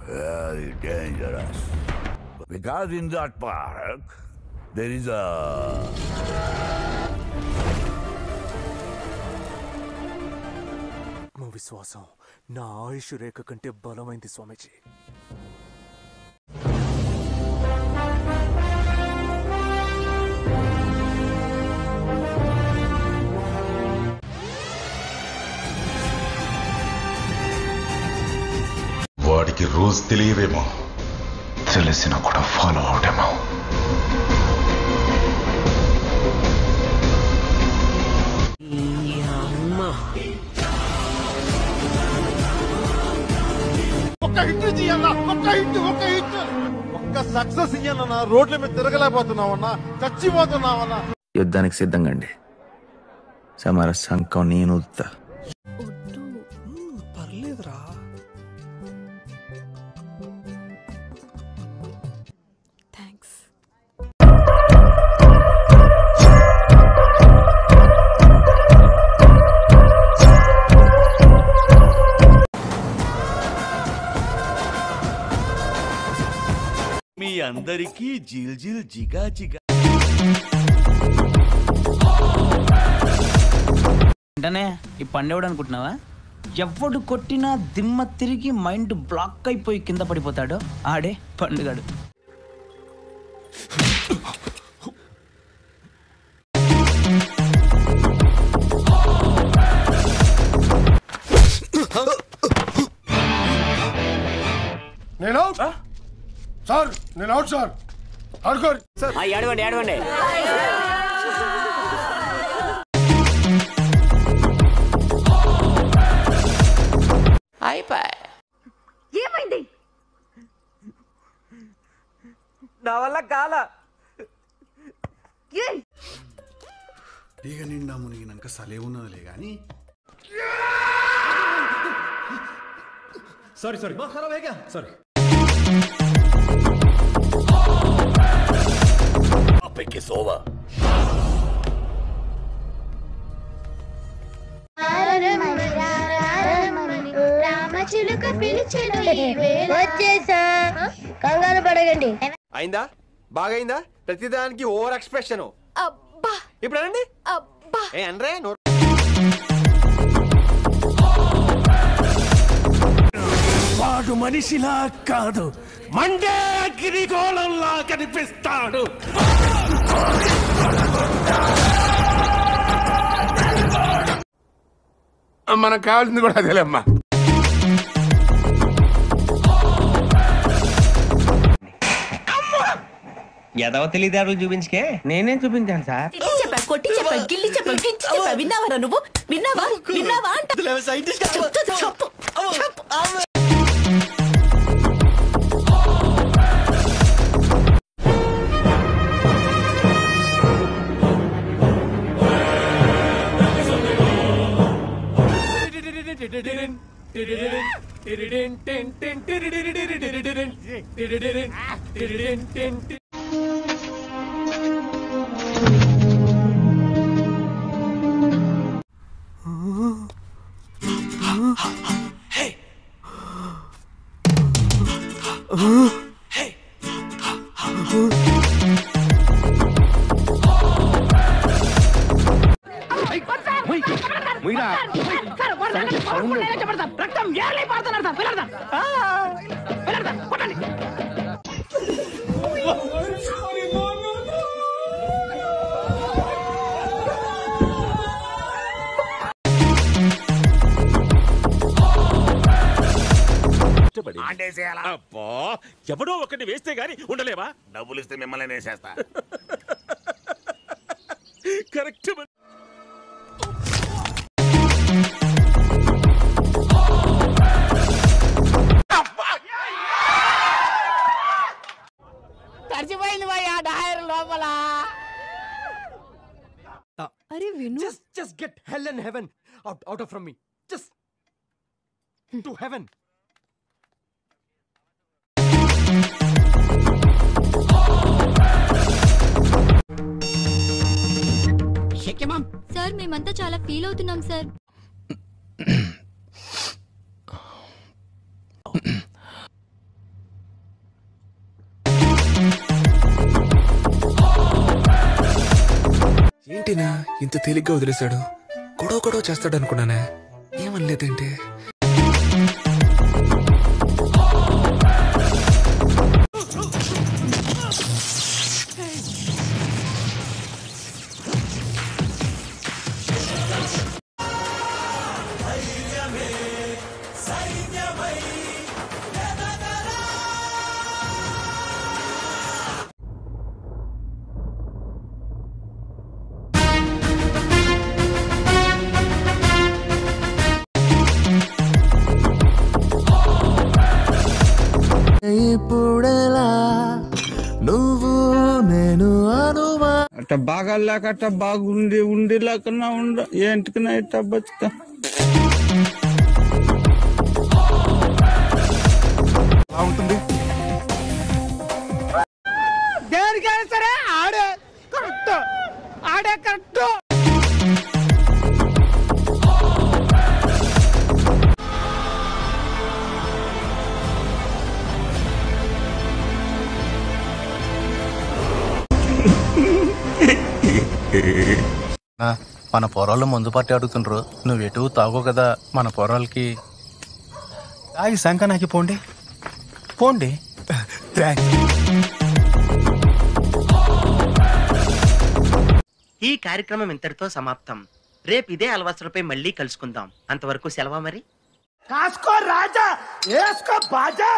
Very dangerous. Because in that park, there is a... మా విశ్వాసం నా ఆయుష్ రేఖ కంటే బలమైంది స్వామీజీ. వాడికి రూల్స్ తెలియవేమో, తెలిసినా కూడా ఫాలో అవడేమో. ఒక్క సక్సెస్ ఇయ్యన్నా, రోడ్ల మీద తిరగలేకపోతున్నావన్నా, చచ్చిపోతున్నావన్నా. యుద్ధానికి సిద్ధంగండి. సమరసంకం నేను పర్లేదురా. థ్యాంక్స్. మీ అందరికీ జిల్ జిల్ జిగా జిగా. వెంటనే ఈ పండేవాడు అనుకుంటున్నావా? ఎవడు కొట్టినా దిమ్మ తిరిగి మైండ్ బ్లాక్ అయిపోయి కింద పడిపోతాడు ఆడే పండుగాడు. నేను సార్, నేను అవుట్ సార్. ఆడుకోరు సార్. ఏడవండి ఏడవండి. ఏమైంది? నా వల్ల కాల. ఇక నిండా మునిగినాక సలే ఉన్నదిలే గాని. Sorry sorry sorry. Pick is over. వచ్చేసా, కంగారు పడకండి. అయిందా? బాగైందా? ప్రతిదానికి ఓవర్ ఎక్స్ప్రెషన్. ఇప్పుడు అనండి. ఏ అనరే. వాడు మనిషిలా కాదు, మండే గిరిగోళంలా కనిపిస్తాడు. మనకు కావాల్సింది కూడా అదేలేమ్మా. ఎదవ తెలియదారులు చూపించుకే. నేనేం చూపించాను సార్? చెప్పా, కొట్టి చెప్పా, గిల్లి చెప్పా, గిచ్చి చెప్పా. విన్నావరా నువ్వు? విన్నావా? విన్నావా అంట. చెప్పు. రక్తం ఏర్లై పడుతున్నారు సార్. పిల్లడతాం కొట్టండి. అబ్బా, ఎవడో ఒకటి వేస్తే గాని ఉండలేవా? డబ్బులు ఇస్తే మిమ్మల్ని వేసేస్తా. కరెక్ట్. తడిచిపోయింది భయ్యా డైర్ లోపల. అరే విను. Just get hell and heaven out of from me. Just to heaven. Sir మేమంతా చాలా ఫీల్ అవుతున్నాం సార్. ఏంటినా ఇంత తేలిగ్గా వదిలేశాడు? గొడవ చేస్తాడు అనుకున్నానే, ఏమనలేదేంటి? ఇప్పుడెలా నువ్వు నేను అనుమా అట్ట బాగాలేక అట్ట బాగుండి ఉండి లేకన్నా ఉండ ఏంటికన్నా ఇట్ట బతుక బాగుంటుంది. దేనికైనా సరే ఆడే కరెక్ట్. మన పొరాళ్ళు ముందు పట్టి అడుగుతుండ్రు, నువ్వెటు తాగో కదా మన పొరాలకి తాగి సంకనాకి పోండి. ఈ కార్యక్రమం ఇంతటితో సమాప్తం. రేపు ఇదే అలవాసులపై మళ్ళీ కలుసుకుందాం. అంతవరకు సెలవా మరి. కాసుకో రాజా, వేసుకో బాజా.